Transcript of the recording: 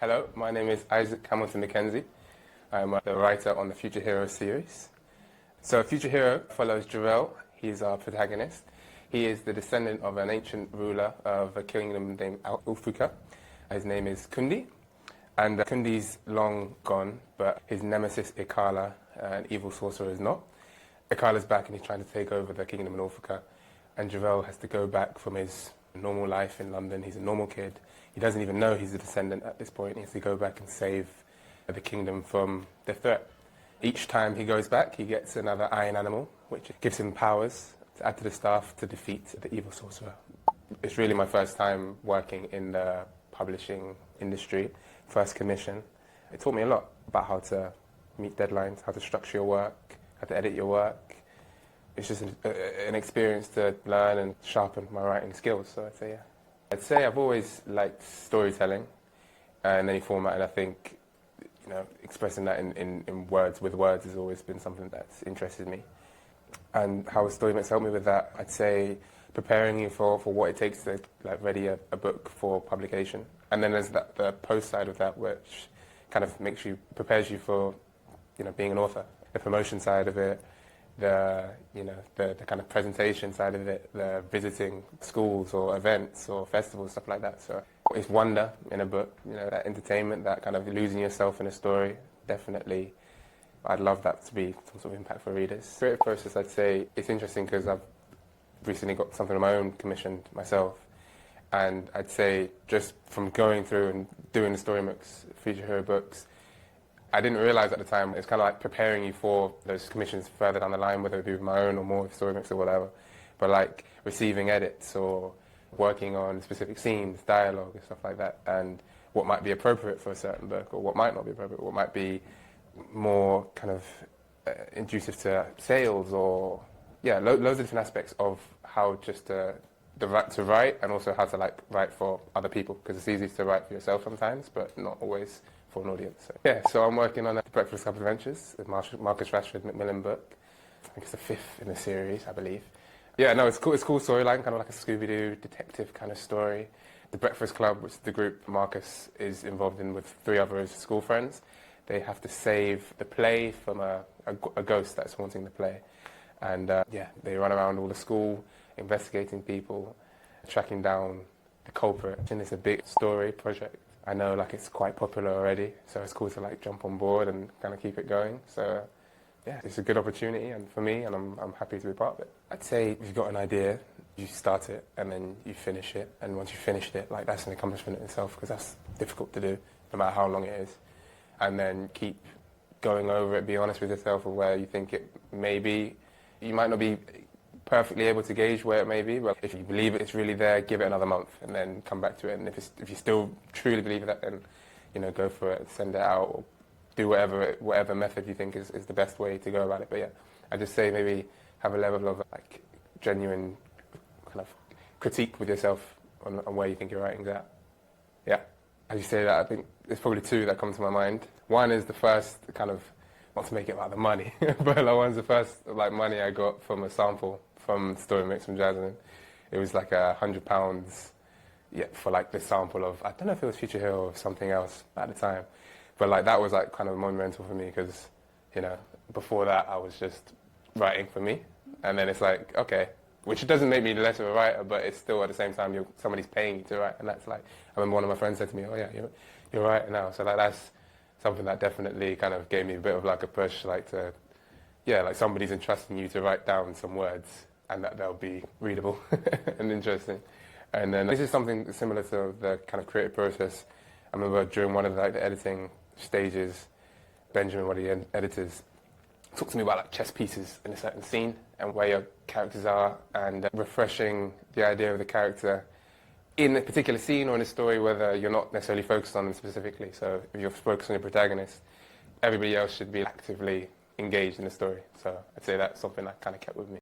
Hello, my name is Isaac Hamilton-McKenzie. I'm the writer on the Future Hero series. So Future Hero follows Jarrell. He's our protagonist. He is the descendant of an ancient ruler of a kingdom named Ufuka. His name is Kundi. And Kundi's long gone, but his nemesis Ikala, an evil sorcerer, is not. Ikala's back and he's trying to take over the kingdom in Ufuka. And Jarrell has to go back from his normal life in London. He's a normal kid. He doesn't even know he's a descendant at this point. He has to go back and save the kingdom from the threat. Each time he goes back, he gets another iron animal, which gives him powers to add to the staff to defeat the evil sorcerer. It's really my first time working in the publishing industry, first commission. It taught me a lot about how to meet deadlines, how to structure your work, how to edit your work. It's just an experience to learn and sharpen my writing skills, so I'd say, yeah. I'd say I've always liked storytelling in any format, and I think, expressing that in words, with words, has always been something that's interested me. And how Storymix helped me with that, I'd say preparing you for what it takes to ready a book for publication. And then there's the post side of that, which kind of prepares you for, being an author. The promotion side of it, the kind of presentation side of it, the visiting schools or events or festivals, stuff like that. So it's wonder in a book, that entertainment, that kind of losing yourself in a story. Definitely, I'd love that to be some sort of impact for readers. Creative process, I'd say it's interesting because I've recently got something of my own commissioned myself. And I'd say just from going through and doing the Storymix Future Hero books, I didn't realise at the time, it's kind of like preparing you for those commissions further down the line, whether it be with my own or more with Storymix or whatever. But like receiving edits or working on specific scenes, dialogue and stuff like that, and what might be appropriate for a certain book or what might not be appropriate, what might be more kind of inducive to sales or, loads of different aspects of how just to write and also how to write for other people, because it's easy to write for yourself sometimes, but not always for an audience. So I'm working on The Breakfast Club Adventures, the Marcus Rashford Macmillan book. I think it's the 5th in the series, I believe. It's cool. It's a cool storyline, kind of like a Scooby-Doo detective kind of story. The Breakfast Club, which is the group Marcus is involved in with 3 other of his school friends, they have to save the play from a ghost that's haunting the play. And they run around all the school, investigating people, tracking down the culprit. And it's a big story project. I know it's quite popular already, so it's cool to jump on board and kind of keep it going. So it's a good opportunity and for me, and I'm happy to be part of it. I'd say if you've got an idea, you start it and then you finish it. And once you've finished it, that's an accomplishment in itself, because that's difficult to do, no matter how long it is. And then keep going over it, be honest with yourself of where you think it may be. You might not be perfectly able to gauge where it may be, but if you believe it's really there, give it another month and then come back to it. And if you still truly believe that, then go for it, send it out, or do whatever method you think is the best way to go about it. But I just say maybe have a level of genuine kind of critique with yourself on where you think your writing's at. As you say that, I think there's probably 2 that come to my mind. One is the first kind of, not to make it about the money, but one's the first money I got from a sample from Storymix from Jasmine. It was £100 for the sample of, I don't know if it was Future Hero or something else at the time, but that was kind of monumental for me, because before that I was just writing for me, and then it's okay, which doesn't make me less of a writer, but it's still at the same time somebody's paying you to write, and that's I remember one of my friends said to me, you're writing now, so that's something that definitely kind of gave me a bit of a push, somebody's entrusting you to write down some words and that they'll be readable and interesting. And then this is something similar to the kind of creative process. I remember during one of the editing stages, Benjamin, one of the editors, talked to me about chess pieces in a certain scene and where your characters are, and refreshing the idea of the character in a particular scene or in a story, whether you're not necessarily focused on them specifically. So if you're focused on your protagonist, everybody else should be actively engaged in the story. So I'd say that's something that kind of kept with me.